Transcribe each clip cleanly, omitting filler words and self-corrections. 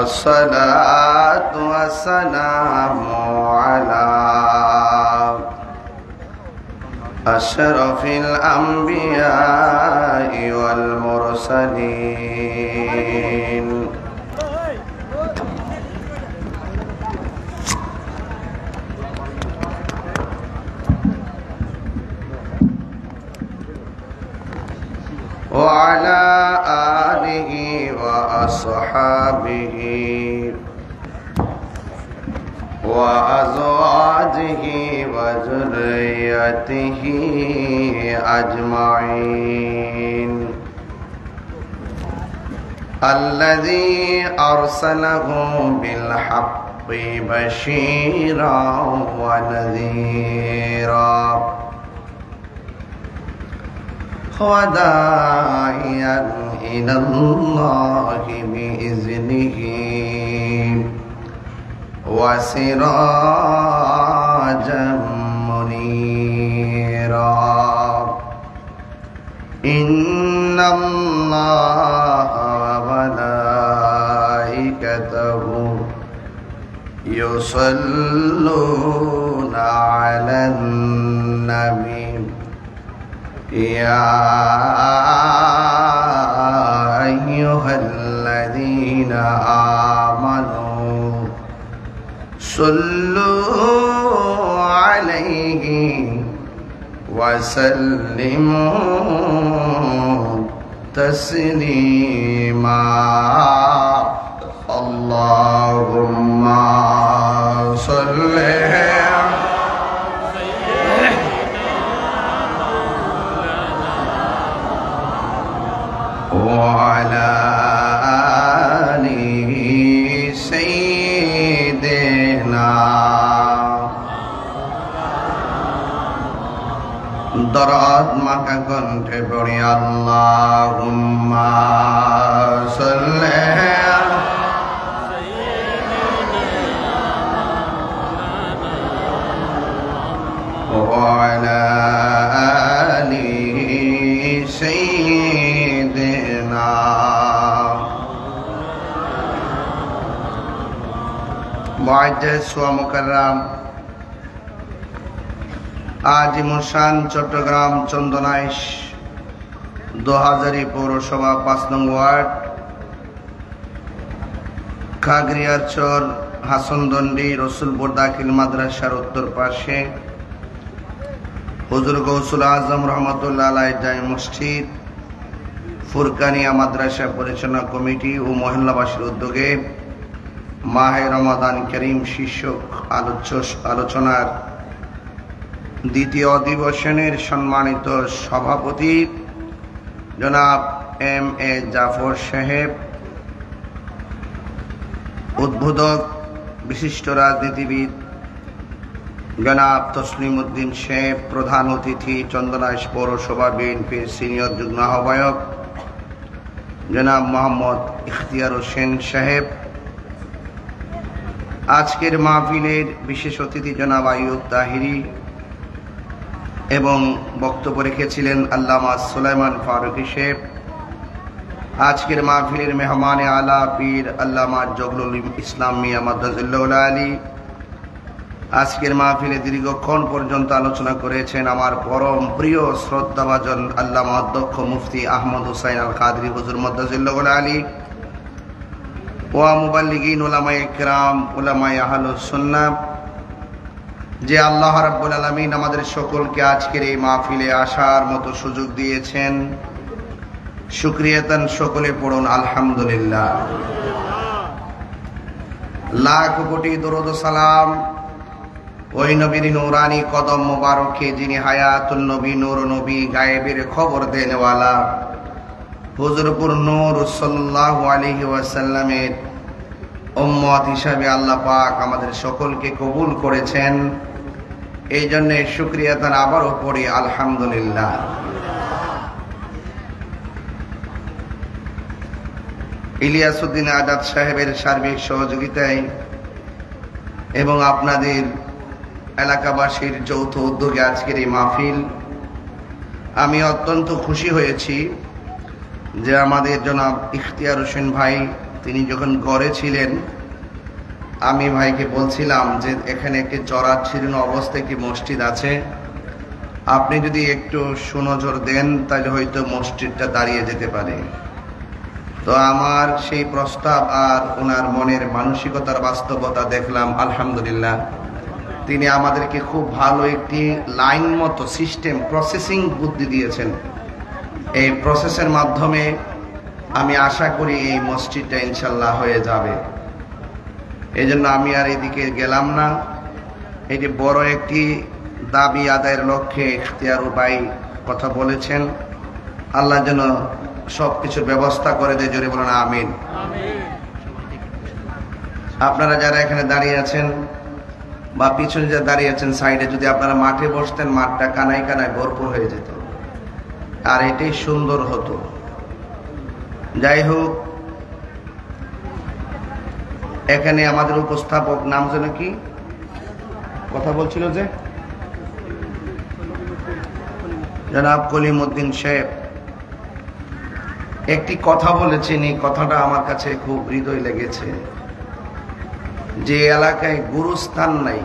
الصلاة والسلام على أشرف الأنبياء والمرسلين وعلى آله وأصحابه وأزواجه وذريته أجمعين الذي أرسله بالحق بشيرا ونذيرا وداعيا إلى الله بإذنه وسراجا منيرا إن الله وملائكته يصلون على النبي يا أيها الذين آمنوا صلوا عليه وسلموا تسليما اللهم صل وعلى آل سيدنا درات মাখা কণ্ঠে পড়ি আল্লাহুম্মা সাল্লি وعلى آل سيدنا মুআজ্জাজ ওয়া মুকাররাম আজিমুশান চট্টগ্রাম চন্দনাইশ 2000 পৌরসভা 5 নং ওয়ার্ড খাগড়িয়ারচর হাসনদন্ডি রসুলপুর দাখিল মাদ্রাসার উত্তর পাশে হুজুর গৌসুল আজম রহমতুল্লাহ আলাইহি জামে মসজিদ ফুরকানিয়া মাদ্রাসা পরিচালনা কমিটি ও মহল্লাবাসীর উদ্যোগে মাহে রমাদান করিম শীর্ষক আলোচনার দ্বিতীয় অধিবেশনের সম্মানিত সভাপতি জনাব এম এ জাফর সাহেব, উদ্বোধক বিশিষ্ট রাজনীতিবিদ জনাব তসলিম উদ্দিন সাহেব, প্রধান অতিথি চন্দনাইশ পৌরসভা বিএনপির সিনিয়র যুগ্ম আহ্বায়ক জনাব মোহাম্মদ ইখতিয়ার হোসেন সাহেব, আজকের মাহফিলের বিশেষ অতিথি জনাব আইয়ুব তাহিরি এবং বক্তব্য রেখেছিলেন আল্লামা সুলাইমান ফারুকী সাহেব, আজকের মাহফিলের মেহমানে আলা পীর আল্লামা জগলুল ইসলাম মিয়া মাদ্দাজিল্লাহুল আলী, আজকের মাহফিলে দীর্ঘক্ষণ পর্যন্ত আলোচনা করেছেন আমার পরম প্রিয় শ্রদ্ধাভাজন আল্লামা অধ্যক্ষ মুফতি আহমদ হুসাইন আল কাদরি হুজুর মাদ্দাজিল্লাহুল আলী, ওয়া মুবাল্লিগিন উলামায়ে কিরাম, উলামায়ে আহলুস সুন্নাহ, যে আল্লাহ রাব্বুল আলামিন আমাদের সকলকে আজকের এই মাহফিলে আসার মতো সুযোগ দিয়েছেন, শুকরিয়াতান সকলে পড়ুন আলহামদুলিল্লাহ। লাখ কোটি দরুদ ও সালাম ওই নবীর নূরানি কদম মোবারকে যিনি হায়াতুল নবী, নূর নবী, গায়েবের খবর দেনেওয়ালা হুজুরপুর নূর সাল্লাল্লাহু আলাইহি ওয়াসাল্লামের উম্মত হিসাবে আল্লাহ পাক আমাদের সকলকে কবুল করেছেন, এই জন্য শুকরিয়া তার আবারও পড়ি আলহামদুলিল্লাহ। ইলিয়াসউদ্দিন আজাদ সাহেবের সার্বিক সহযোগিতায় এবং আপনাদের এলাকাবাসীর যৌথ উদ্যোগে আজকের এই মাহফিল, আমি অত্যন্ত খুশি হয়েছি যে আমাদের জনাব ইখতিয়ার হোসেন ভাই তিনি যখন ঘরে ছিলেন আমি ভাইকে বলছিলাম যে এখানে একটি জরাজীর্ণ অবস্থায় একটি মসজিদ আছে, আপনি যদি একটু সুনজর দেন তাহলে হয়তো মসজিদটা দাঁড়িয়ে যেতে পারে। তো আমার সেই প্রস্তাব আর ওনার মনের মানসিকতার বাস্তবতা দেখলাম, আলহামদুলিল্লাহ তিনি আমাদেরকে খুব ভালো একটি লাইন মতো সিস্টেম প্রসেসিং বুদ্ধি দিয়েছেন। এই প্রসেসের মাধ্যমে আমি আশা করি এই মসজিদটা ইনশাল্লাহ হয়ে যাবে। এই জন্য আমি আর এদিকে গেলাম না। এটি বড় একটি দাবি আদায়ের লক্ষ্যে ইখতিয়ার ভাই কথা বলেছেন। আল্লাহ যেন সবকিছুর ব্যবস্থা করে দেয়, জোরে বলেন আমিন। আপনারা যারা এখানে দাঁড়িয়ে আছেন বা পিছনে যারা দাঁড়িয়ে আছেন সাইডে, যদি আপনারা মাঠে বসতেন মাঠটা কানায় কানায় ভরপুর হয়ে যেত, আর এটাই সুন্দর হতো। যাই হোক, এখানে আমাদের উপস্থাপক নাম যেন কি কথা বলছিল যে জনাব কলিমউদ্দিন সাহেব একটি কথা বলেছেন, এই কথাটা আমার কাছে খুব হৃদয় লেগেছে। যে এলাকায় গুরুস্থান নাই,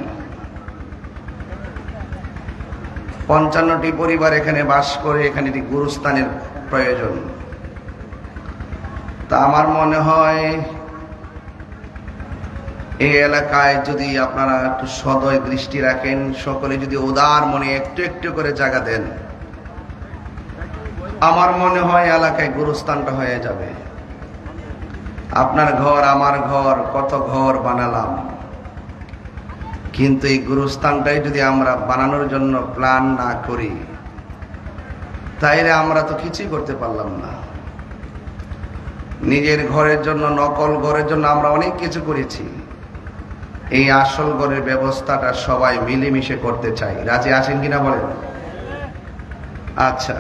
55টি পরিবার এখানে বাস করে, এখানে একটি গুরুস্থানের প্রয়োজন। তা আমার মনে হয় এই এলাকায় যদি আপনারা একটু সদয় দৃষ্টি রাখেন, সকলে যদি উদার মনে একটু একটু করে জায়গা দেন, আমার মনে হয় এলাকায় গুরুস্থানটা হয়ে যাবে। আপনার ঘর আমার ঘর, কত ঘর বানালাম, কিন্তু এই গুরুস্থানটাই যদি আমরা বানানোর জন্য প্ল্যান না করি তাইলে আমরা তো কিছুই করতে পারলাম না। নিজের ঘরের জন্য, নকল ঘরের জন্য আমরা অনেক কিছু করেছি। এই আসল ঘরের ব্যবস্থাটা সবাই মিলেমিশে করতে চাই। রাজি আছেন কিনা বলেন? আচ্ছা,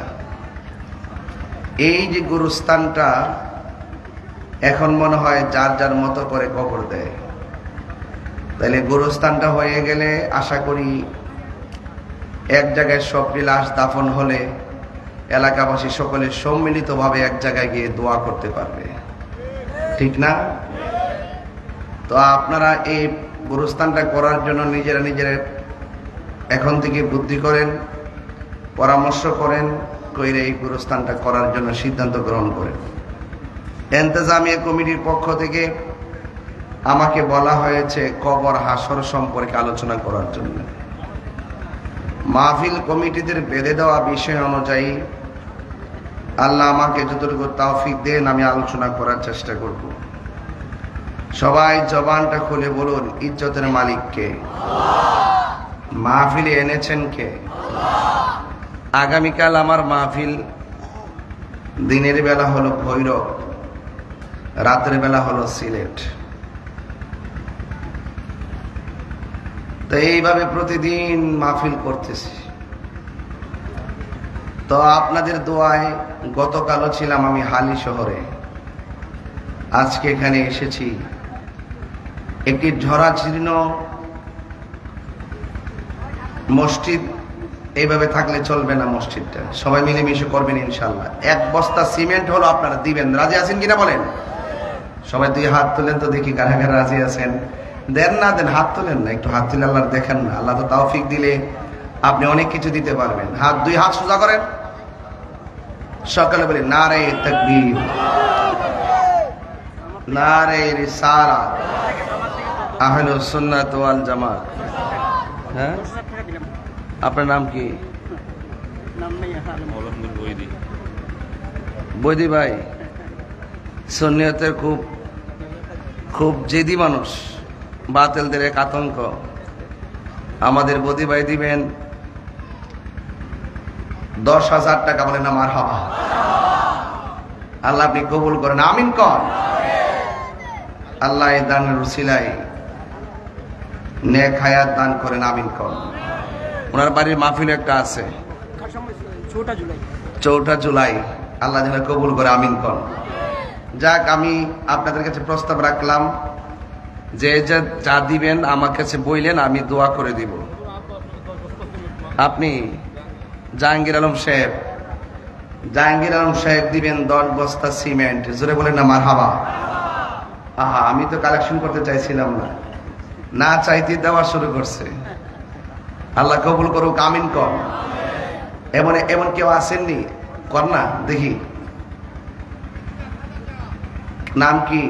এই যে গুরুস্থানটা এখন মনে হয় যার যার মতো করে কবর দেয়, তাইলে গুরুস্থানটা হয়ে গেলে আশা করি এক জায়গায় সবটি লাশ দাফন হলে এলাকাবাসী সকলে সম্মিলিতভাবে এক জায়গায় গিয়ে দোয়া করতে পারবে, ঠিক না? তো আপনারা এই গুরুস্থানটা করার জন্য নিজেরা নিজেরা এখন থেকে বুদ্ধি করেন, পরামর্শ করেন, কইরে এই গুরুস্থানটা করার জন্য সিদ্ধান্ত গ্রহণ করেন। ইন্তেজামিয়া কমিটির পক্ষ থেকে আমাকে বলা হয়েছে কবর হাসর সম্পর্কে আলোচনা করার জন্য। মাহফিল কমিটিদের বেঁধে দেওয়া বিষয় অনুযায়ী আল্লাহ আমাকে যতটুকু তৌফিক দেন আমি আলোচনা করার চেষ্টা করব। সবাই জবানটা খুলে বলুন, ইজ্জতের মালিক কে? মাহফিলে এনেছেন কে? আগামীকাল আমার মাহফিল দিনের বেলা হলো ভৈরব, রাতের বেলা হলো সিলেট। তো এইভাবে প্রতিদিন মাহফিল করতেছি। তো আপনাদের দোয়ায় গতকালও ছিলাম আমি হালি শহরে, আজকে এখানে এসেছি। একটি ঝরাজীর্ণ মসজিদ, এইভাবে থাকলে চলবে না। মসজিদটা সবাই মিলেমিশে করবেন ইনশাল্লাহ। এক বস্তা সিমেন্ট হলো আপনারা দিবেন, রাজি আছেন কিনা বলেন? সবাই দুই হাত তুলেন তো দেখি কারা কারা রাজি আছেন। দেন না দেন, হাত তুলেন না, একটু হাত তুলে আল্লাহ দেখেন না। আল্লাহ তো তৌফিক দিলে আপনি অনেক কিছু দিতে পারবেন। হাত, দুই হাত সোজা করেন, সকালে বলি নারে তাকবীর, নারে রিসালাত, আহলুস সুন্নাত ওয়াল জামাত। হ্যাঁ, আপনার নাম কি? বৈদি ভাই সুন্নিয়তের খুব খুব জেদি মানুষ, বাতিলদের এক আতঙ্ক। আমাদের বদি ভাই দিবেন 10,000 টাকা, বলেন না মারহাবা। আল্লাহ আপনি কবুল করেন, আমিন কর। আল্লাহ এই দানের উসিলায় নেক হায়াত দান করেন, আমিন কর। ওনার বাড়ির মাহফিল একটা আছে 4 জুলাই, আল্লাহ যেন কবুল করে, আমিন কর। যাক, আমি আপনাদের কাছে প্রস্তাব রাখলাম যে যা দিবেন আমার কাছে বইলেন, আমি দোয়া করে দিব। আপনি জাহাঙ্গীর আলম সাহেব দিবেন 10 বস্তা সিমেন্ট, জোরে বলেন না মারহাবা। আহা, আমি তো কালেকশন করতে চাইছিলাম না, না চাইতে দেওয়া শুরু করছে। আল্লাহ কবুল করুক, আমিন কর। এমন এমন কেউ আসেননি? কর না দেখি, নাম কি?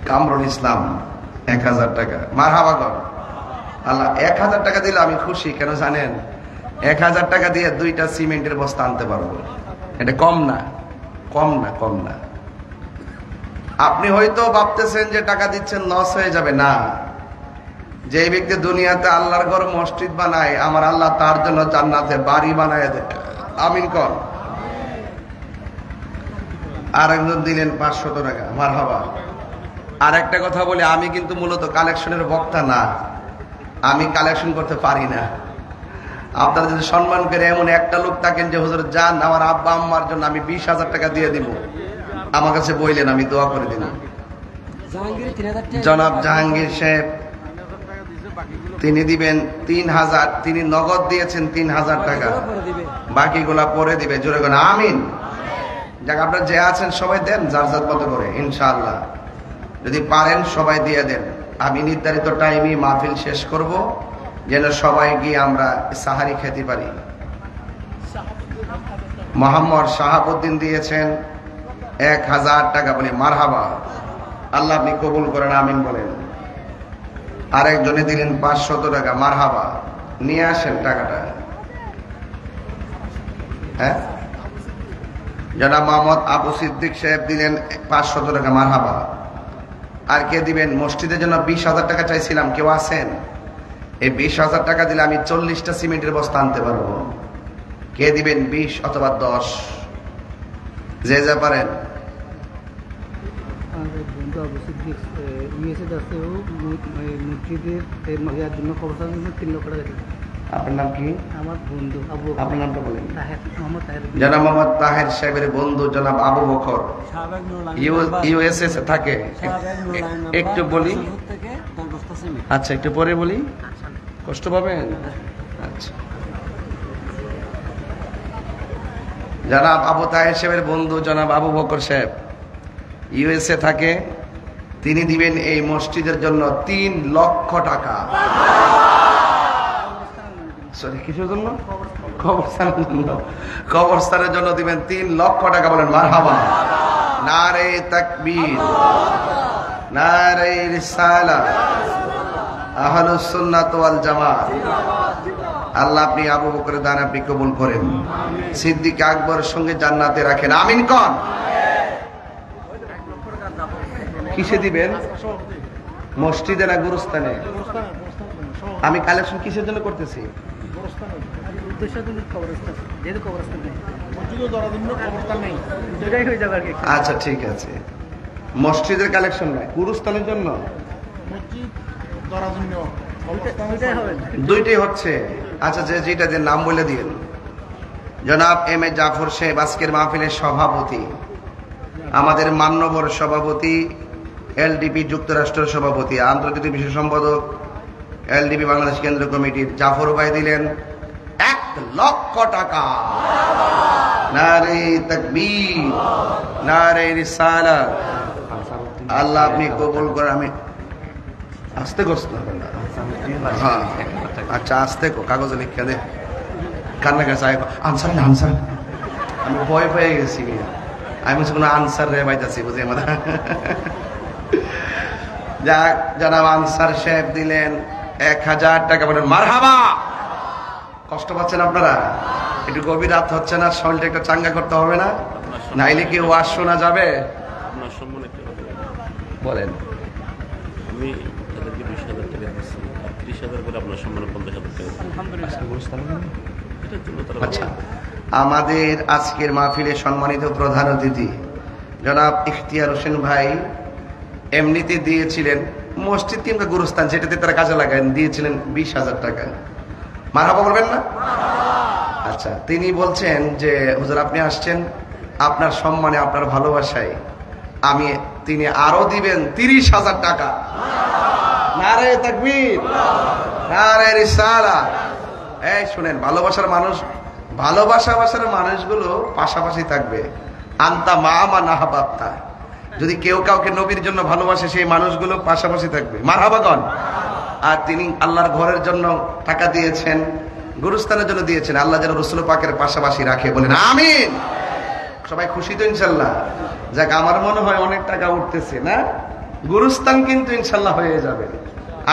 কামরুল ইসলাম, 1000 টাকা। মারহাবা কর। আল্লাহ 1000 টাকা দিলে আমি খুশি। কেন জানেন? 1000 টাকা দিয়ে 2টা সিমেন্টের বস্তা আনতে পারবো। এটা কম না, কম না, কম না। আপনি হয়তো ভাবতেছেন যে টাকা দিচ্ছেন লস হয়ে যাবে। না, যে ব্যক্তি দুনিয়াতে আল্লাহর ঘর মসজিদ বানায়, আমার আল্লাহ তার জন্য জান্নাতে বাড়ি বানায় দেয়। আমিন কর। আর একজন দিলেন 500 টাকা। মারহাবা। আর একটা কথা বলি, আমি কিন্তু মূলত কালেকশনের বক্তা না, আমি কালেকশন করতে পারি না। আপনারা যদি সম্মান করে এমন একটা লোক থাকেন যে হুজুর যান আমার আব্বা আম্মার জন্য আমি 20,000 টাকা দিয়ে দিব, আমার কাছে বইলেন, আমি দোয়া করে দিলাম। জনাব জাহাঙ্গীর সাহেব তিনি দিবেন 3000, তিনি নগদ দিয়েছেন 3000 টাকা, বাকিগুলা পরে দিবে। জোরে করে আমিন। যাক, আপনারা যে আছেন সবাই দেন যার যার মতো করে, ইনশাআল্লাহ যদি পারেন সবাই দিয়ে দেন। আমি নির্ধারিত টাইমে মাহফিল শেষ করব, যেন সবাই গিয়ে আমরা সাহারি খেতে পারি। মোহাম্মদ শাহাবুদ্দিন দিয়েছেন 1000 টাকা। বলি মারহাবা। আল্লাহ আপনি কবুল করেন, আমিন বলেন। আরেকজনে দিলেন 500 টাকা। মারহাবা। নিয়ে আসেন টাকাটা। হ্যাঁ, জনাব মোহাম্মদ আবু সিদ্দিক সাহেব দিলেন 500 টাকা। মারহাবা। আর কে দিবেন? মসজিদের জন্য 20,000 টাকা চাইছিলাম, কেউ আছেন? এই 20,000 টাকা দিলে আমি 40টা সিমেন্টের বস্তা আনতে পারবো। কে দিবেন? 20 অথবা 10, যে যা পারেন। আপনার নাম কি? আমার বন্ধু আবু। আপনার নামটা বলেন। তাহের। জনাব মোহাম্মদ তাহের সাহেবের বন্ধু জনাব আবু বকর ইউএসএ থাকে। একটু বলি, আচ্ছা একটু পরে বলি, কষ্ট পাবেন। আচ্ছা, জনাব আবু তাহের সাহেবের বন্ধু জনাব আবু বকর সাহেব ইউএসএ থাকে, তিনি দিবেন এই মসজিদের জন্য 3 লক্ষ টাকা। সরি, কিসের জন্য? কবরস্থানের জন্য। কবরস্থানের জন্য দিবেন 3 লক্ষ টাকা। বলেন মারহাবা। নারে তাকবীর, নারে রিসালাত, আহলুস সুন্নাত ওয়াল জামাত। আল্লাহ আপনি আবু বকরের দান আপনি কবুল করেন, সিদ্দিক আকবরের সঙ্গে জান্নাতে রাখেন। আমিন কোন। কিসে দিবেন? মসজিদে না গুরুস্থানে? আমি কালেকশন কিসের জন্য করতেছি? আচ্ছা ঠিক আছে, মসজিদের কালেকশন নয়, গুরুস্থানের জন্য। দুইটাই হচ্ছে। আচ্ছা, যে যেটা যে নাম বলে দিন। জনাব এম এ জাফর সাহেব আজকের মাহফিলের সভাপতি, আমাদের মান্যবর সভাপতি, এলডিপি যুক্তরাষ্ট্রের সভাপতি, আন্তর্জাতিক বিশেষ সম্পাদক এলডিপি বাংলাদেশ কেন্দ্র কমিটির জাফর ভাই দিলেন 1 লক্ষ টাকা। নারে তাকবীর, নারে রিসালাত। আল্লাহ আপনি কবুল করেন। আমি আস্তে করছি না? হ্যাঁ, আচ্ছা আস্তে কাগজে লিখে দে। কান্না কাছে আনসার না, আনসার। আমি ভয় পেয়ে গেছি, আমি বলছি কোনো আনসার রে পাইতেছি, বুঝি আমার। যাক, জনাব আনসার সাহেব দিলেন 1000 টাকা। বলেন মারহাবা। কষ্ট পাচ্ছেন আপনারা? একটু গভীর রাত হচ্ছে না? শরীরটা একটু চাঙ্গা করতে হবে না? নাইলে কি ওয়াজ শোনা যাবে? বলেন। আমি তাদেরকে 20,000 টাকা দিচ্ছি, 30,000 করে আপনার সম্মানে 50,000 টাকা। আচ্ছা, আমাদের আজকের মাহফিলে সম্মানিত প্রধান অতিথি জনাব ইখতিয়ার হোসেন ভাই এমনিতে দিয়েছিলেন, মসজিদ কিংবা গুরুস্থান যেটাতে তারা কাজে লাগান, দিয়েছিলেন 20,000 টাকা। মারহাবা বলবেন না? আচ্ছা, তিনি বলছেন যে হুজুর আপনি আসছেন, আপনার সম্মানে, আপনার ভালোবাসায় তিনি আরো দিবেন 30,000 টাকা। নারে তাকবীর, নারে রিসালাত। এই শুনেন, ভালোবাসার মানুষ ভালোবাসা বাসার মানুষগুলো পাশাপাশি থাকবে। আন্তা মা মান আহাবাবতা, যদি কেউ কাউকে নবীর জন্য ভালোবাসে সেই মানুষগুলো পাশাপাশি থাকবে। মারহাবাগন। আর তিনি আল্লাহর ঘরের জন্য টাকা দিয়েছেন, গুরুস্থানের জন্য দিয়েছেন, আল্লাহ যেন রাসূল পাকের পাশাপাশি রাখে, বলেন আমিন। সবাই খুশি তো ইনশাল্লাহ? যাক, আমার মনে হয় অনেক টাকা উঠতেছে না, গুরুস্থান কিন্তু ইনশাল্লাহ হয়ে যাবে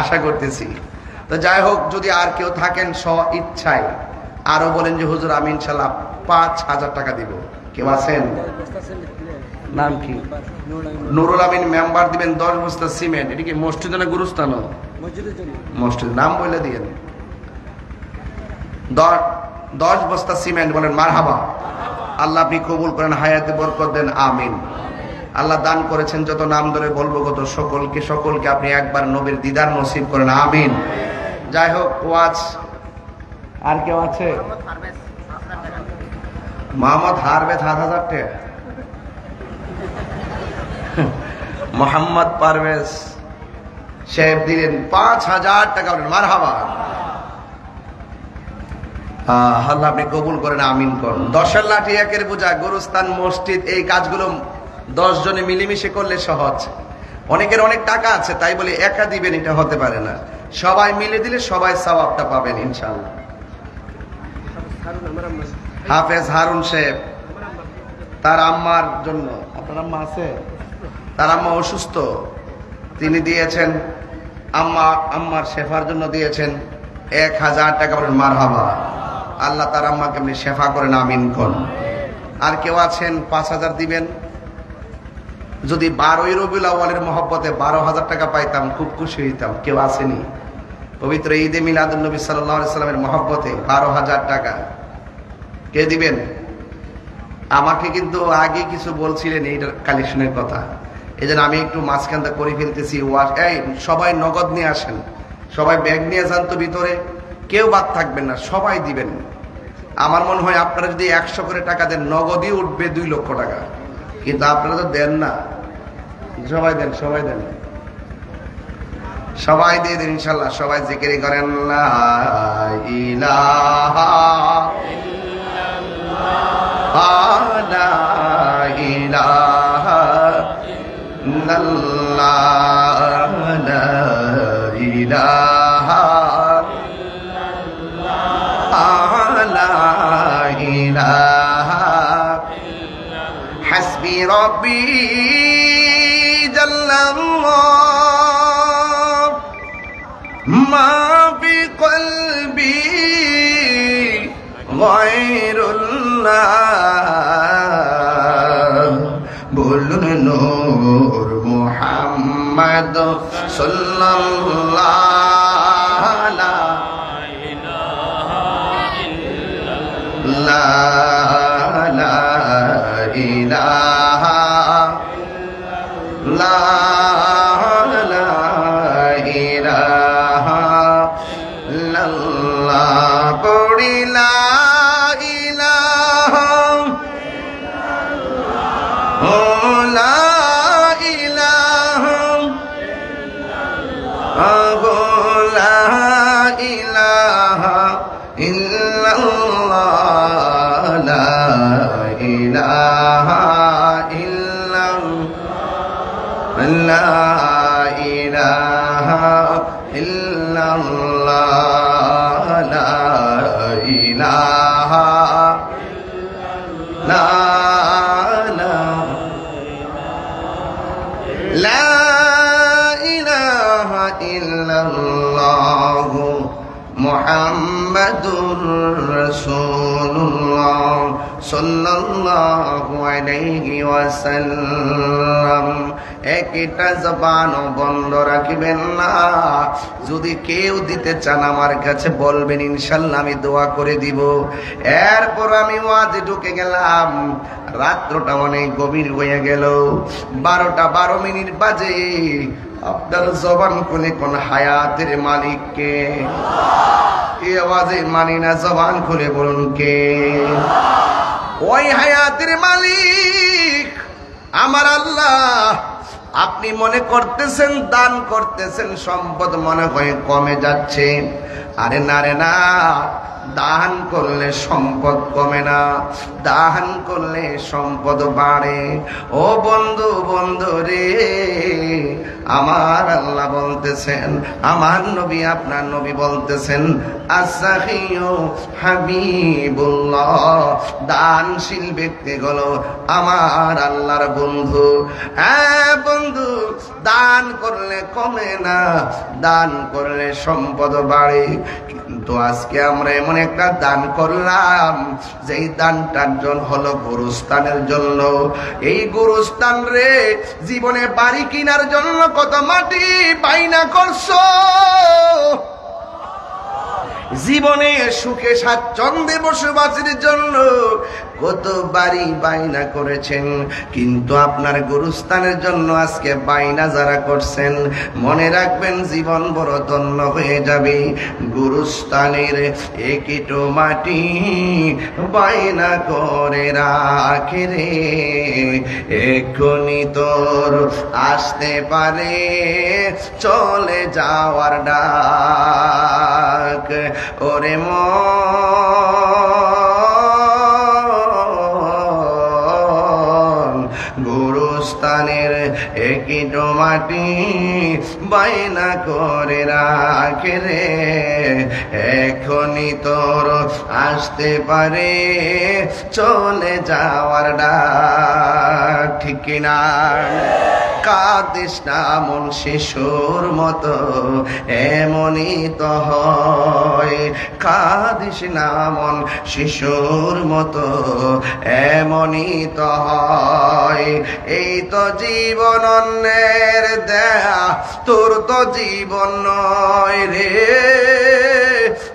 আশা করতেছি। তো যাই হোক, যদি আর কেউ থাকেন স্ব ইচ্ছায় আরো বলেন যে হুজুর আমি ইনশাল্লাহ 5,000 টাকা দিব, কেউ আছেন? নাম কি? নুরুল আমিন মেম্বার দিবেন 10 বস্তা সিমেন্ট। এটা কি মসজিদ না গুরুস্থান? মসজিদ। নাম বলে দিয়েন। 10 বস্তা সিমেন্ট, বলেন মারহাবা। আল্লাহ আপনি কবুল করেন, হায়াতে বরকত দেন, আমিন। আল্লাহ দান করেছেন যত, নাম ধরে বলবো কত, সকলকে আপনি একবার নবীর দিদার নসিব করেন, আমিন। যাই হোক, ওয়াজ আর কেউ আছে? মোহাম্মদ হারবে 7,000 টাকা, মোহাম্মদ পারভেজ সাহেব দিলেন 5,000 টাকা, বলেন মারহাবা। আল্লাহ আপনি কবুল করেন, আমিন করেন। 10-এর লাঠি 1-এর বোঝা, গুরুস্থান, মসজিদ, এই কাজগুলো 10 জনে মিলেমিশে করলে সহজ। অনেকের অনেক টাকা আছে, তাই বলে একা দিবেন এটা হতে পারে না, সবাই মিলে দিলে সবাই সওয়াবটা পাবেন ইনশাআল্লাহ। হাফেজ হারুন সাহেব তার আম্মার জন্য, আপনার আম্মা আছে? তার আম্মা অসুস্থ, তিনি দিয়েছেন আম্মার শেফার জন্য দিয়েছেন 1,000 টাকা, বলেন মারহাবা। আল্লাহ তার আম্মাকে আপনি শেফা করেন, আমিন কোন। আর কেউ আছেন 5,000 দিবেন? যদি 12ই রবিউল আউয়ালের মহব্বতে 12,000 টাকা পাইতাম খুব খুশি হইতাম। কেউ আসেনি? পবিত্র ঈদে মিলাদুন নবী সাল্লাল্লাহু আলাইহি সাল্লামের মহব্বতে 12,000 টাকা কে দিবেন? আমাকে কিন্তু আগে কিছু বলছিলেন এই কালেকশনের কথা, এই জন্য আমি একটু মাঝখানটা করে ফেলতেছি। এই সবাই নগদ নিয়ে আসেন, সবাই ব্যাগ নিয়ে যান তো ভিতরে, কেউ বাদ থাকবেন না, সবাই দিবেন। আমার মনে হয় আপনারা যদি 100 করে টাকা দেন, নগদই উঠবে 2 লক্ষ টাকা, কিন্তু আপনারা তো দেন না। সবাই দেন, সবাই দেন, সবাই দিয়ে দেন ইনশাল্লাহ। সবাই জিকির করেন লা ইলাহা ইল্লাল্লাহ, লা ইলাহা ইল্লাল্লাহ, হাসবি রব্বি জাল্লাল্লাহ, মা ফি কলবি গায়রুল্লাহ, বলুন নূর মুহাম্মদ সাল্লাল্লাহু আলাইহি লা ইলাহা লা ইলাহা ইল্লাল্লাহ, পড়ি লা ইলাহা ও লা ইলাহা ও লা ইলাহা ইল্লাল্লাহ, লা ইলাহা ইল্লাল্লাহ, লা ইলাহা ইল্লাল্লাহ, লা ইলাহা লা ইলাহা ইল্লাল্লাহ মুহাম্মাদুর রাসূলুল্লাহ সাল্লাল্লাহু আলাইহি ওয়াসাল্লাম। একটা জবান বন্ধ রাখবেন না। যদি কেউ দিতে চান আমার কাছে বলবেন, ইনশাল্লাহ আমি দোয়া করে দিব। এরপর আমি ওয়াজে ঢুকে গেলাম। রাত্রটা অনেক গভীর হয়ে গেল, 12টা 12 মিনিট বাজে। আপনার জবান খুলে কোন হায়াতের মালিককে? এই আওয়াজে মানি না, জবান খুলে বলুন কে? ওই হায়াতের মালিক আমার আল্লাহ। আপনি মনে করতেছেন দান করতেছেন, সম্পদ মনে হয় কমে যাচ্ছে। আরে না রে না, দান করলে সম্পদ কমে না, দান করলে সম্পদ বাড়ে। ও বন্ধু, বন্ধু রে, আমার আল্লাহ বলতেছেন, আমার নবী আপনার নবী বলতেছেন, আস-সাখিয়ু হাবিবুল্লাহ, দানশীল ব্যক্তি হলো আমার আল্লাহর বন্ধু। হ্যাঁ বন্ধু, দান করলে কমে না, দান করলে সম্পদ বাড়ে। কিন্তু আজকে আমরা এমন একটা দান করলাম, যেই দানটার জন্য হলো গুরুস্থানের জন্য। এই গুরুস্থান রে, জীবনে বাড়ি কেনার জন্য কত মাটি বাইনা করছো, জীবনে সুখে স্বাচ্ছন্দ্যে বসবাসের জন্য কত বাড়ি বাইনা করেছেন, কিন্তু আপনার গুরুস্থানের জন্য আজকে বাইনা যারা করছেন, মনে রাখবেন জীবন বড় ধন্য হয়ে যাবে। গুরুস্থানের একটু মাটি বাইনা করে রাখে রে, এক্ষুনি তোর আসতে পারে চলে যাওয়ার ডাক। ওরে মন, গুরুস্থানের একটু মাটি বাইনা করে রাখে রে, এখনই তোর আসতে পারে চলে যাওয়ার ডাক। ঠিক কিনা? কাঁদিস না মন শিশুর মতো, এমনই তো হয়। কাঁদিস না মন শিশুর মতো, এমনই তো হয়। এই তো জীবন অন্যের দেয়া, তোর তো জীবন নয় রে,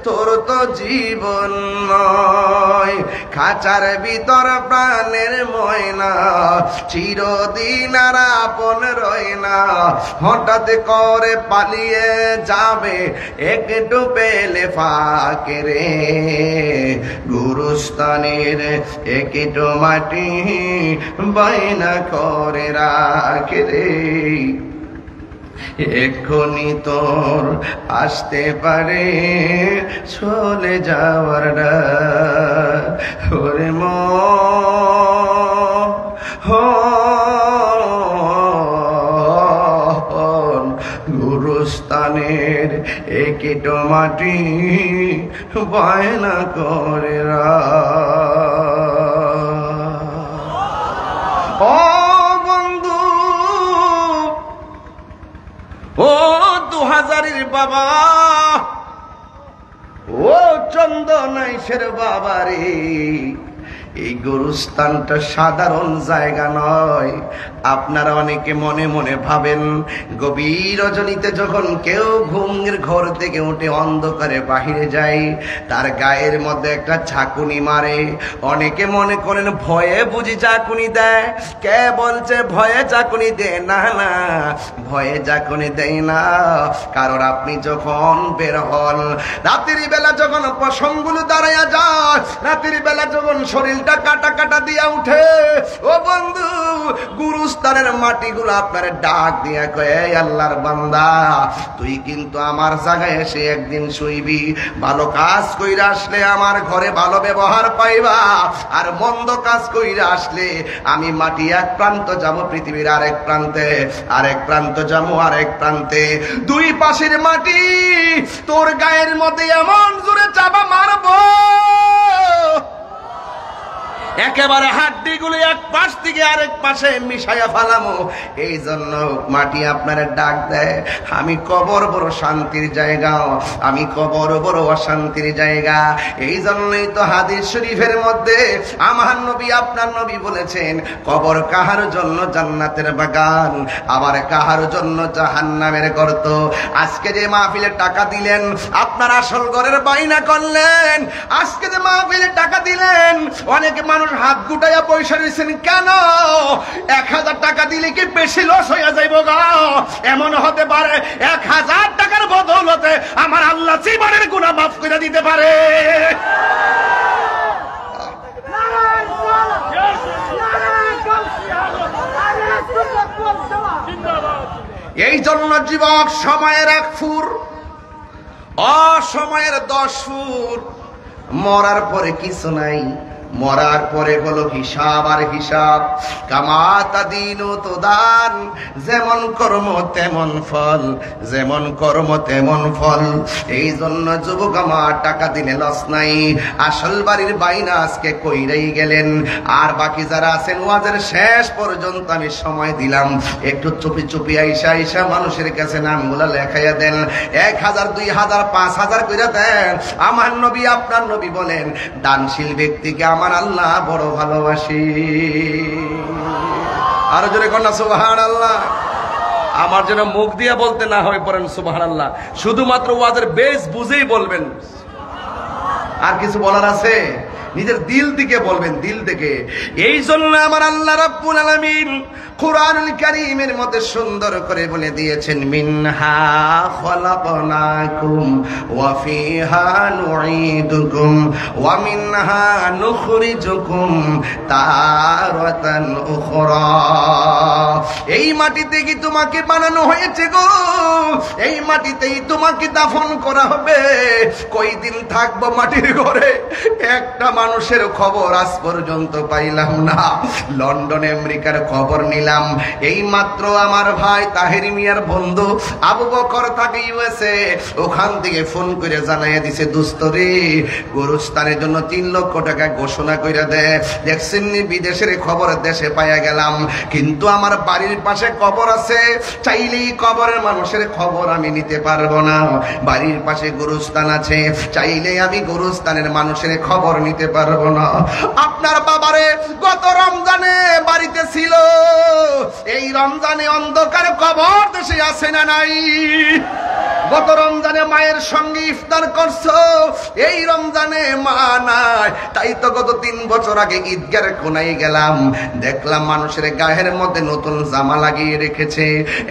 তোর তো জীবন নয়। খাঁচার ভিতর প্রাণের ময়না, চিরদিন আর আপন রয় না, হঠাৎ করে পালিয়ে যাবে একটু পেলে ফাঁকে রে। গুরুস্থানের একটু মাটি বাইনা করে রাখে রে, এক্ষুনি তোর আসতে পারে চলে যাওয়ার ডাক। ওরে মন, গুরুস্থানের একটু মাটি বায়না করে রাখ। ও বন্ধু, ও 2000-এর বাবা, ও চন্দনাইশের বাবা রে, এই গুরুস্থানটা সাধারণ জায়গা নয়। আপনারা অনেকে মনে মনে ভাবেন, গভীর রজনীতে যখন কেউ ঘুমের ঘর থেকে উঠে অন্ধকারে বাহিরে যায়, তার গায়ের মধ্যে একটা ঝাঁকুনি মারে। অনেকে মনে করেন ভয়ে বুঝি ঝাঁকুনি দেয়। কে বলছে ভয়ে ঝাঁকুনি দেয়? না না, ভয়ে ঝাঁকুনি দেয় না। কারণ আপনি যখন বের হন, রাতের বেলা যখন পশমগুলো দাঁড়াইয়া যায়, রাতের বেলা যখন শরীর কাটা কাটা দিয়া উঠে, ও বন্ধু, গুরুস্থানের মাটিগুলো আপনার ডাক দিয়া কয়ে, আল্লাহর বান্দা, তুই কিন্তু আমার জায়গায় এসে একদিন শুইবি। ভালো কাজ কইরা আসলে আমার ঘরে ভালো ব্যবহার পাইবা, আর মন্দ কাজ কইরা আসলে আমি মাটি এক প্রান্ত যাবো পৃথিবীর আরেক প্রান্তে, আরেক প্রান্ত যাবো আরেক প্রান্তে। দুই পাশের মাটি তোর গায়ের মধ্যে এমন জোরে চাপা মারবো, একেবারে হাড্ডিগুলো এক পাশ থেকে আরেক পাশে মিশাইয়া ফালামো। এই জন্য মাটি আপনার ডাক দেয়। আমি কবর বড় শান্তির জায়গা, আমি কবর বড় অশান্তির জায়গা। এই জন্যই তো হাদিস শরীফের মধ্যে আমার নবী আপনার নবী বলেছেন, কবর কাহার জন্য জান্নাতের বাগান, আবার কাহার জন্য জাহান্নামের গর্ত। আজকে যে মাহফিলে টাকা দিলেন, আপনার আসল ঘরের বাইনা করলেন। আজকে যে মাহফিলে টাকা দিলেন, অনেকে মানুষ হাত গুটাইয়া পয়সা দিয়েছেন কেন? 1000 টাকা দিলে কি বেশি লস হইয়া যাইব গা? এমন হতে পারে 1000 টাকার বদৌলতে আমার আল্লাহ জীবনের গুনাহ মাফ করে দিতে পারে। এই জন্য যুবক, সময়ের 1 ফুর, অসময়ের 10 ফুর। মরার পরে কিছু নাই, মরার পরে হলো হিসাব আর হিসাব। কামাতা দিন তো দান, যেমন কর্ম তেমন ফল, যেমন কর্ম তেমন ফল। এই জন্য যুবক আমার টাকা দিলে লস নাই, আসল বাড়ির বাইনা আজকে কইরাই গেলেন। আর বাকি যারা আছেন ওয়াজের শেষ পর্যন্ত আমি সময় দিলাম, একটু চুপি চুপি আইসা আইসা মানুষের কাছে নামগুলা লেখাইয়া দেন, 1000 2000 5000 কইরা দেন। আমার নবী আপনার নবী বলেন, দানশীল ব্যক্তিকে আমার আল্লাহ বড় ভালোবাসে। আরো জোরে কন্যা সুবহানাল্লাহ। আমার যেন মুখ দিয়ে বলতে না হয়, পড়েন সুবহানাল্লাহ। শুধুমাত্র ওয়াজের বেস বুঝেই বলবেন, আর কিছু বলার আছে নিজের দিল থেকে বলবেন, দিল থেকে। এই জন্য আমার আল্লাহ রাব্বুল আলামিন কুরআনুল কারীমের মধ্যে সুন্দর করে বলে দিয়েছেন, মিনহা খলাকনাকুম ওয়া ফিহা নুঈদুকুম ওয়া মিনহা নুখরিজুকুম তারাতান উখরা। এই মাটিতে কি তোমাকে বানানো হয়েছে গো, এই মাটিতেই তোমাকে দাফন করা হবে। কয়দিন থাকবো মাটির ঘরে, একটা মানুষের খবর আজ পর্যন্ত পাইলাম না। লন্ডন আমেরিকার খবর নিলাম, এই মাত্র আমার ভাই তাহের মিয়ার বন্ধু আবু বকর থাকে ইউএসএ, ওখান থেকে ফোন করে জানাইয়া দিছে, দোস্ত রে গোরস্থানের জন্য 3 লক্ষ টাকা ঘোষণা করে দেয়। দেখছেন বিদেশের খবর দেশে পাইয়া গেলাম, কিন্তু আমার বাড়ির পাশে কবর আছে, চাইলেই কবরের মানুষের খবর আমি নিতে পারবো না। বাড়ির পাশে গোরস্থান আছে, চাইলে আমি গোরস্থানের মানুষের খবর নিতে পারবো না। আপনার বাবারে গত রমজানে বাড়িতে ছিল, এই রমজানে অন্ধকার কবর দেশে আছে না নাই? গত রমজানে মায়ের সঙ্গে ইফতার করছো, এই রমজানে মা নাই। তাই তো গত 3 বছর আগে ঈদগার কোনায় গেলাম, দেখলাম মানুষের গায়ের মধ্যে নতুন জামা লাগিয়ে রেখেছে।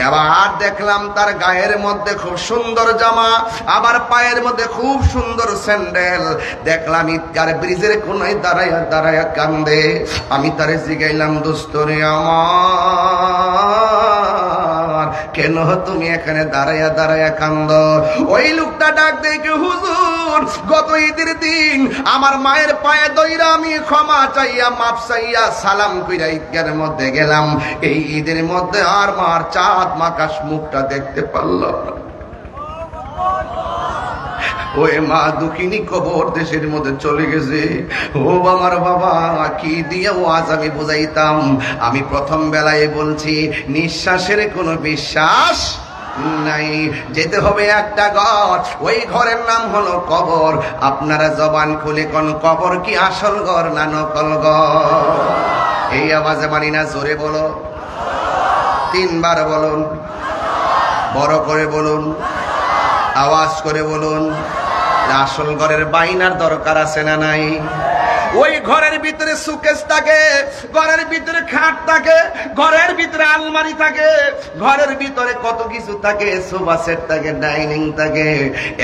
এবার দেখলাম তার গায়ের মধ্যে খুব সুন্দর জামা, আবার পায়ের মধ্যে খুব সুন্দর স্যান্ডেল। দেখলাম ঈদগার ব্রিজের কোনায় দাঁড়ায়া দাঁড়ায়া কান্দে। আমি তারে জিগাইলাম, দোস্ত রে আমার, কেন তুমি এখানে দাঁড়ায়া দাঁড়ায়া কান্দ? ওই লোকটা ডাক দেখে, হুজুর গত ঈদের দিন আমার মায়ের পায়ে দইরা আমি ক্ষমা চাইয়া মাপ চাইয়া সালাম কইরা ঈদগার মধ্যে গেলাম, এই ঈদের মধ্যে আর মার চাঁদ মাকাশ মুখটা দেখতে পারলাম না। ওই মা দুঃখিনী কবর দেশের মধ্যে চলে গেছে। ও আমার বাবা, কি দিয়ে আজ আমি বুঝাইতাম? আমি প্রথম বেলায় বলছি, নিঃশ্বাসের কোনো বিশ্বাস নাই, যেতে হবে একটা ঘর, ওই ঘরের নাম হলো কবর। আপনারা জবান খুলে কোন কবর কি আসল ঘর না নকল ঘর? এই আওয়াজে মানি না, জোরে বলো, 3 বার বলুন, বড় করে বলুন, আওয়াজ করে বলুন। আসল ঘরের বাইনার দরকার আছে না নাই? ওই ঘরের ভিতরে সুকেস থাকে, ঘরের ভিতরে খাট থাকে, ঘরের ভিতরে আলমারি থাকে, ঘরের ভিতরে কত কিছু থাকে, সোফা সেট থাকে, ডাইনিং থাকে।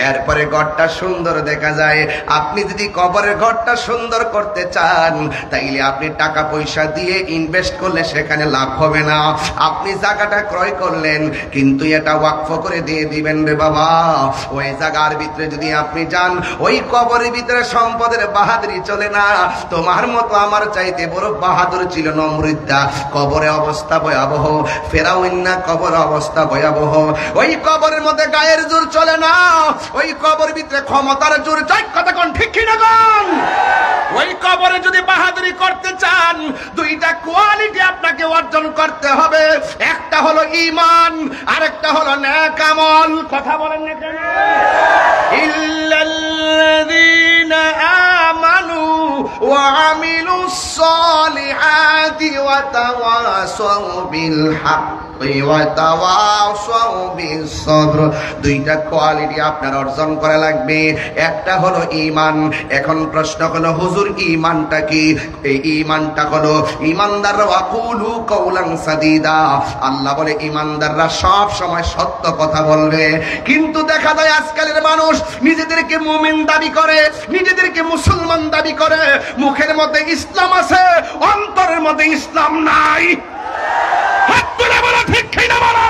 এরপরে ঘরটা সুন্দর দেখা যায়। আপনি যদি কবরের ঘরটা সুন্দর করতে চান, তাইলে আপনি টাকা পয়সা দিয়ে ইনভেস্ট করলে সেখানে লাভ হবে না। আপনি জায়গাটা ক্রয় করলেন, কিন্তু এটা ওয়াকফ করে দিয়ে দিবেন রে বাবা। ওই জায়গার ভিতরে যদি আপনি যান, ওই কবরের ভিতরে সম্পদের বাহাদুরি চলে না। তোমার মতো আমার চাইতে বড় বাহাদুর ছিল নমরুদা, কবরে অবস্থা ভয়াবহ। ফেরাউন্না কবর অবস্থা ভয়াবহ। ওই কবরের মধ্যে গায়ের জোর চলে না, ওই কবরের ভিতরে ক্ষমতার জোর চাই। কথা কোন ঠিক কিনা কোন? ওই কবরে যদি বাহাদুরি করতে চান, 2টা কোয়ালিটি আপনাকে অর্জন করতে হবে। একটা হলো ঈমান, আরেকটা হলো নেক আমল। কথা বলেন না কেন? ইল্লাল্লাযীনা আমানু ওয়া আমিলুস সালিহাতি ওয়া তাওয়াসাউ বিল হাক্কি ওয়া তাওয়াসাউ বিস সবর। 2টা কোয়ালিটি আপনার অর্জন করা লাগবে। একটা হলো ঈমান। এখন প্রশ্ন হলো, হুজুর ঈমানটা কি? এই ঈমানটা হলো ঈমানদাররা ওয়াকুলু কাওলান সাদীদা। আল্লাহ বলে ঈমানদাররা সব সময় সত্য কথা বলবে। কিন্তু দেখা যায় আজকালের মানুষ নিজেদেরকে মুমিন দাবি করে, নিজেদেরকে মুসলমান দাবি করে, মুখের মধ্যে ইসলাম আছে, অন্তরের মধ্যে ইসলাম নাই। হাত তুলে বলো ঠিক কিনা বলো।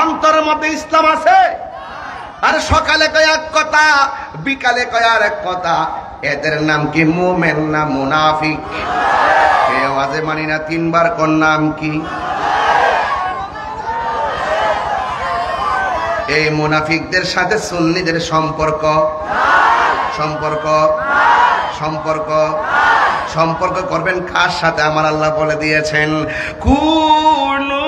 অন্তরের মধ্যে ইসলাম আছে আর সকালে কয় এক কথা, বিকালে কয় আর এক কথা। এদের নাম কি মুমিন না মুনাফিক? এই আওয়াজে মানি না, তিনবার কোন নাম কি? এই মুনাফিকদের সাথে সুন্নিদের সম্পর্ক সম্পর্ক করবেন কার সাথে? আমার আল্লাহ বলে দিয়েছেন, কুনু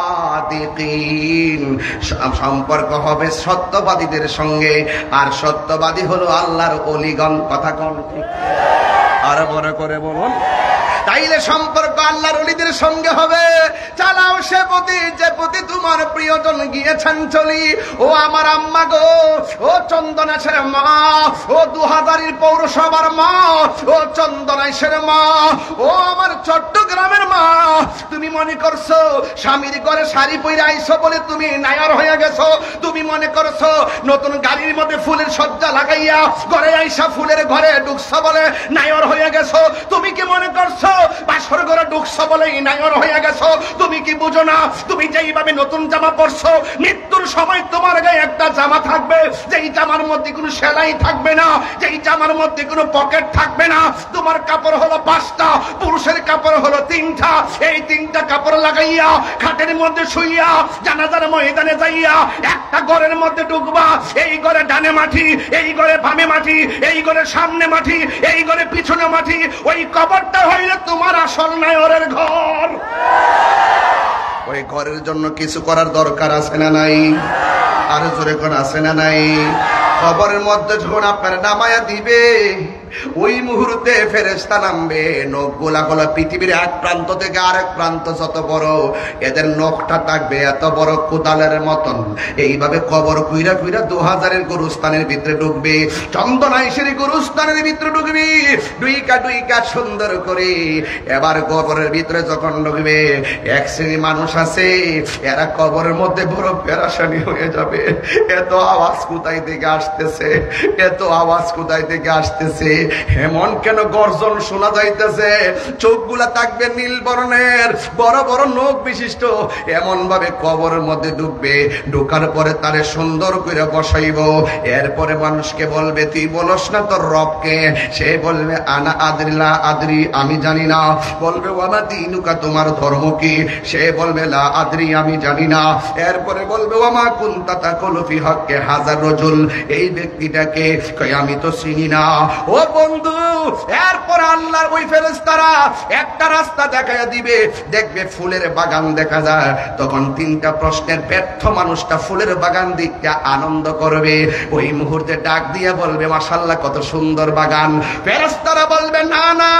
মাসাদিকিন, সম্পর্ক হবে সত্যবাদীদের সঙ্গে। আর সত্যবাদী হলো আল্লাহর ওলিগণ। কথা কোন ঠিক? আরো বড় করে বলুন। তাইলে সম্পর্ক আল্লাহর ওলিদের সঙ্গে হবে। চালাও সে পথে যে পথে তোমার প্রিয়জন গিয়েছেন চলি। ও আমার আম্মা গো, ও চন্দনাশের মা, ও 2000 পৌরসভার মা, ও চন্দনাশের মা, ও আমার চট্টগ্রামের মা, তুমি মনে করছো স্বামীর ঘরে শাড়ি পরে আইছো বলে তুমি নায়ার হয়ে গেছো? তুমি মনে করছো নতুন গাড়ির মধ্যে ফুলের সজ্জা লাগাইয়া ঘরে আইসা ফুলের ঘরে ঢুকছো বলে নায়ার হয়ে গেছো? তুমি কি মনে করছো বাসর ঘরে ঢুকছো বলে নায়ার হয়ে গেছো? তুমি কি বুঝো না, তুমি যেইভাবে নতুন জামা পরছো, মৃত্যুর সময় তোমার গায়ে একটা জামা থাকবে, যেই জামার মধ্যে কোনো সেলাই থাকবে না, যেই জামার মধ্যে কোনো পকেট থাকবে না। তোমার কাপড় হলো 5টা, পুরুষের কাপড় হলো 3টা। এই 3টা কাপড় লাগাইয়া খাটের মধ্যে শুইয়া জানাজার ময়দানে যাইয়া একটা ঘরের মধ্যে ঢুকবা। এই ঘরে ডানে মাটি, এই ঘরে বামে মাটি, এই ঘরে সামনে মাটি, এই ঘরে পিছনে মাটি। ওই কবরটা হইলে তোমার আসল নায়রের ঘর। ওই ঘরের জন্য কিছু করার দরকার আছে না নাই? আরো জোরে কোন আছে না নাই? কবরের মধ্যে যখন আপনার নামায়া দিবে, ওই মুহূর্তে ফেরেশতা নামবে। নখগুলা হলো পৃথিবীর এক প্রান্ত থেকে আরেক প্রান্ত যত বড়, এদের নখটা থাকবে এত বড় কোদালের মতন। এইভাবে কবর কুইরা কুইরা 2000 গরুস্থানের ভিতরে ঢুকবে, চন্দনাইশের গরুস্থানের ভিতরে ঢুকবে, ডুইকা সুন্দর করে। এবার কবরের ভিতরে যখন ঢুকবে, এক শ্রেণী মানুষ আছে, এরা কবরের মধ্যে বড় পেরেশানি হয়ে যাবে। এত আওয়াজ কোথায় থেকে আসতেছে, এত আওয়াজ কোথায় থেকে আসতেছে, এমন কেন গর্জন শোনা যাইতেছে? চোখগুলা থাকবে নীল বর্ণের, বড় বড় নখ বিশিষ্ট। এমন ভাবে কবরের মধ্যে ঢুকবে, ঢোকার পরে তারে সুন্দর করে বসাইব। এরপরে মানুষকে বলবে, তুই বলস না তোর রবকে? সে বলবে, আনা আদরিলা আদরি, আমি জানি না। বলবে, ওয়ামা দিনুকা, তোমার ধর্ম কি? সে বলবে, লা আদরি, আমি জানি না। এরপরে বলবে, ওয়ামা কুনতা তাকুলু ফি হাক্কি হাযার রাজুল, এই ব্যক্তিটাকে কই আমি তো চিনি না। ও বন্ধু, এরপর আল্লাহর ওই ফেরেশতারা একটা রাস্তা দেখাইয়া দিবে, দেখবে ফুলের বাগান দেখা যায়। তখন 3টা প্রশ্নের ব্যর্থ মানুষটা ফুলের বাগান দেখতে আনন্দ করবে। ওই মুহূর্তে ডাক দিয়ে বলবে, মাশাআল্লাহ, কত সুন্দর বাগান। ফেরেশতারা বলবে, না না,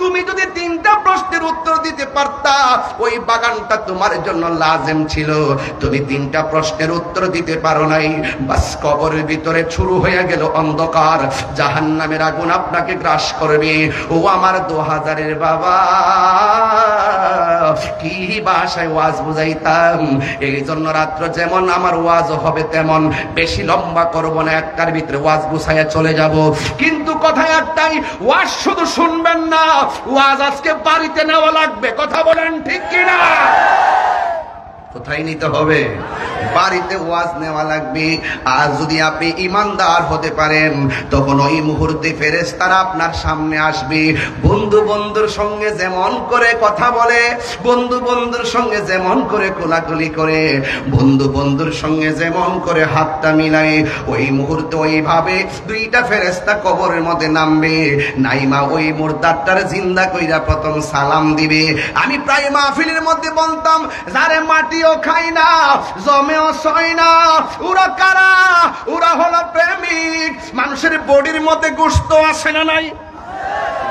তুমি যদি 3টা প্রশ্নের উত্তর দিতে পারতা, ওই বাগানটা তোমার জন্য লাজেম ছিল। তুমি 3টা প্রশ্নের উত্তর দিতে পারো নাই। বাস, কবরের ভিতরে শুরু হয়ে গেল অন্ধকার, জাহান্নামের আগুন আপনাকে গ্রাস করবে। ও আমার 2000 বাবা, কি ভাষায় ওয়াজ বুঝাইতাম। এই জন্য রাত্র যেমন আমার ওয়াজ হবে তেমন, বেশি লম্বা করব না, একটার ভিতরে ওয়াজ গুছাইয়া চলে যাব। কিন্তু কথা একটাই, ওয়াজ শুধু শুনবেন না, ওয়াজ আজকে বাড়িতে নেওয়া লাগবে। কথা বলেন ঠিক কিনা? কোথায় নিতে হবে? বাড়িতে ওয়াজ নেওয়া লাগবে। আর যদি আপনি ইমানদার হতে পারেন, তখন ওই মুহূর্তে ফেরেশতারা আপনার সামনে আসবে। বন্ধু বন্ধুর সঙ্গে যেমন করে কথা বলে, বন্ধু বন্ধুর সঙ্গে যেমন করে কোলাকুলি করে, বন্ধু বন্ধুর সঙ্গে যেমন করে হাতটা মিলায়, ওই মুহূর্তে ওইভাবে 2টা ফেরেশতা কবরের মধ্যে নামবে। নাইমা ওই মুর্দারটার জিন্দা কইরা প্রথম সালাম দিবে। আমি প্রায় মাহফিলের মধ্যে বলতাম, যারে মাটি খাই না, জমেও ছয় না, ওরা কারা? ওরা হলো প্রেমিক। মানুষের বডির মধ্যে গোশত আছে না নাই?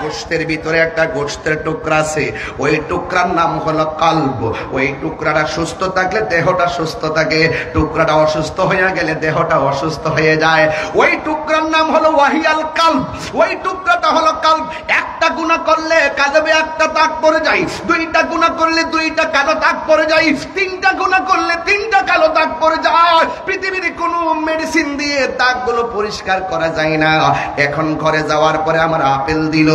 গোশতের ভিতরে একটা গোশতের টুকরা আছে, ওই টুকরার নাম হলো কালব। ওই টুকরাটা সুস্থ থাকলে দেহটা সুস্থ থাকে, টুকরাটা অসুস্থ হয়ে গেলে দেহটা অসুস্থ হয়ে যায়। ওই টুকরার নাম হলো ওয়াহিয়াল কালব। ওই টুকরাটা হলো কালব। একটা গুনাহ করলে কালবে একটা দাগ পড়ে যায়, 2টা গুনাহ করলে 2টা কালো দাগ পড়ে যায়, 3টা গুনাহ করলে 3টা কালো দাগ পড়ে যায়। পৃথিবীর কোনো মেডিসিন দিয়ে দাগগুলো পরিষ্কার করা যায় না। এখন ঘরে যাওয়ার পরে আমার আপেল দিল,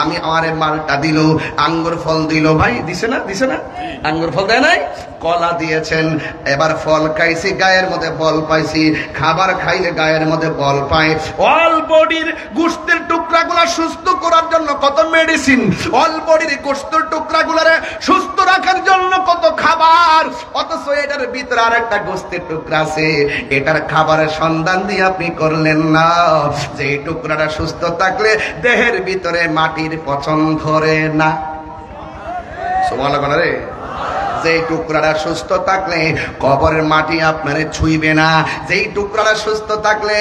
আমি আমারে মালটা দিল, আঙ্গুর ফল দিল, ভাই দিছে না? দিছে না? আঙ্গুর ফল দেয় নাই? কলা দিয়েছেন, এবার ফল খাইছি গায়ের মধ্যে বল পাইছি, খাবার খাইলে গায়ের মধ্যে বল পায়। অল বডির গোশতের টুকরাগুলা সুস্থ করার জন্য কত মেডিসিন, অল বডির গোশতের টুকরাগুলারে সুস্থ রাখার জন্য কত খাবার, অথচ এটার ভিতরে আরেকটা গোশতের টুকরা আছে, এটার খাবারের সন্ধান দিয়ে আপনি করলেন না। যে টুকরাটা সুস্থ থাকলে দেহের ভিতরে মাটির পচন ধরে না। সুবহানাল্লাহ রে। যেই টুকরাটা সুস্থ থাকলে কবরের মাটি আপনারে ছুঁইবে না, যেই টুকরাটা সুস্থ থাকলে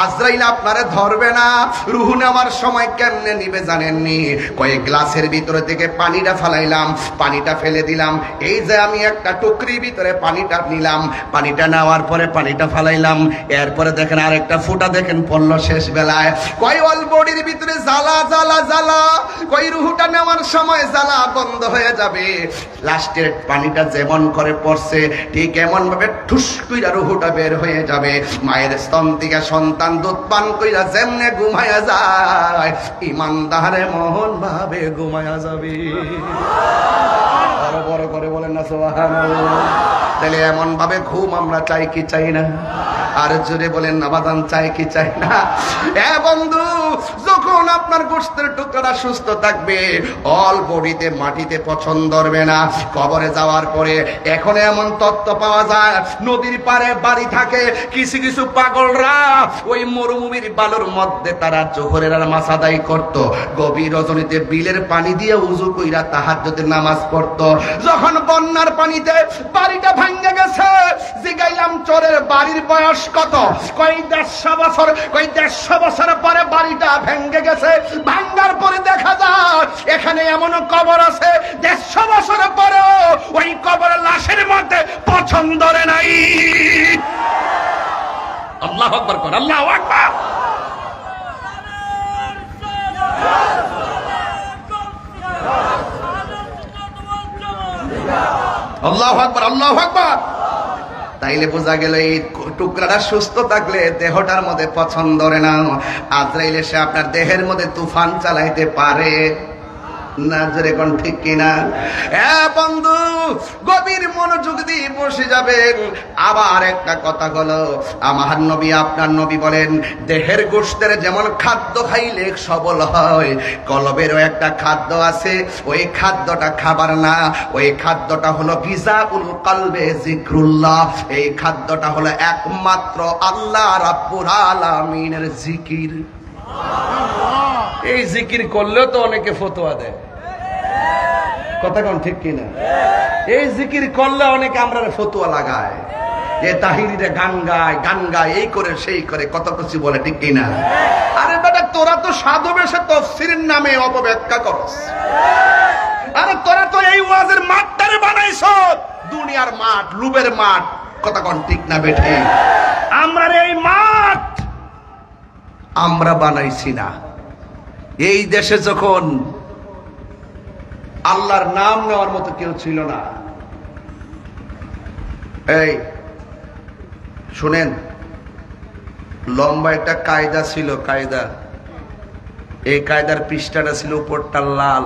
আজরাইল আপনারে ধরবে না। রূহ নেওয়ার সময় কেমনে নিবে জানেননি? কয়েক গ্লাসের ভিতরে থেকে পানিটা ফালাইলাম, পানিটা ফেলে দিলাম, এই যে আমি একটা টুকরির ভিতরে পানিটা নিলাম, পানিটা নেওয়ার পরে পানিটা ফালাইলাম, এরপরে দেখেন আরেকটা ফুটা দেখেন পড়লো শেষ বেলায়। কয় অল বডির ভিতরে জ্বালা জ্বালা জ্বালা, কয় রূহটা নেওয়ার সময় জ্বালা বন্ধ হয়ে যাবে। লাস্টের পানিটা যেমন করে পড়ছে ঠিক এমন ভাবে ঠুস কইরা রূহটা বের হয়ে যাবে। মায়ের স্তন থেকে সন্তান দুধ পান কইরা যেমনে ঘুমায়া যায়, ইমানদারে মোহন ভাবে ঘুমায়া যাবে। বড় বড় করে বলেন না সুবহানাল্লাহ। তাহলে এমন ভাবে ঘুম আমরা চাই কি চাই না? আর জোরে বলেন না বাদান, চাই কি চাই না? এ বন্ধু, যখন আপনার গোশতের টুকরাটা সুস্থ থাকবে, অল বডিতে মাটিতে পচন ধরবে না। কবরে যাওয়ার পরে এখন এমন তত্ত্ব পাওয়া যায়, নদীর পারে বাড়ি থাকে কিছু কিছু পাগলরা, ওই মরুভূমির বালুর মধ্যে তারা জোহরের নামাজ আদায় করত, গভীর রজনীতে বিলের পানি দিয়ে উযু কইরা তাহাজ্জুদের নামাজ পড়তো। যখন বন্যার পানিতে বাড়িটা ভাঙে গেছে, জিগাইলাম চোরের বাড়ির বয়স কত? কই 150 বছর। কই 150 বছর পরে বাড়িটা ভেঙে গেছে। ভাঙার পরে দেখা যায় এখানে এমন কবর আছে 150 বছর পরেও ওই কবরের লাশের মধ্যে পচন ধরে নাই। আল্লাহু আকবার কর, আল্লাহু আকবার। আল্লাহু আকবার, আল্লাহু আকবার। তাইলে বোঝা গেল এই টুকরাটা সুস্থ থাকলে দেহটার মধ্যে পছন্দ ধরে না। আজরাইল এসে আপনার দেহের মধ্যে তুফান চালাইতে পারে না, জোরে কোন ঠিক কিনা? বন্ধু, গভীর মনোযোগ দিয়ে বসে যাবেন। আবার একটা কথা হলো, আমার নবী আপনার নবী বলেন, দেহের গোশতের যেমন খাদ্য খাইলে সবল হয়, কলবেরও একটা খাদ্য আছে, ওই খাদ্যটা খাবার না, ওই খাদ্যটা হলো গিজাউল কলবে জিক্রুল্লাহ। এই খাদ্যটা হলো একমাত্র আল্লাহ রাব্বুল আলামিনের জিকির। এই জিকির করলেও তো অনেকে ফতোয়া দেয়, কথা কোন ঠিক কিনা? এই জিকির করলে অনেকে আমরা ফতোয়া লাগায়, এ তাহিরিরা গান গায় এই করে সেই করে কত কিছু বলে, ঠিক কিনা? আরে বেটা, তোরা তো সাধু বেশে তাফসীরের নামে অপব্যাখ্যা করস। আরে তোরা তো এই ওয়াজের মাঠটারে বানাইছ দুনিয়ার মাঠ, লুবের মাঠ, কথা কোন ঠিক না বেঠে? আমরা এই মাঠ আমরা বানাইছি না। এই দেশে যখন আল্লাহর নাম নেওয়ার মতো কেউ ছিল না, এই শুনেন, লম্বা একটা কায়দা ছিল, কায়দা। এই কায়দার পৃষ্ঠাটা ছিল উপরটা লাল,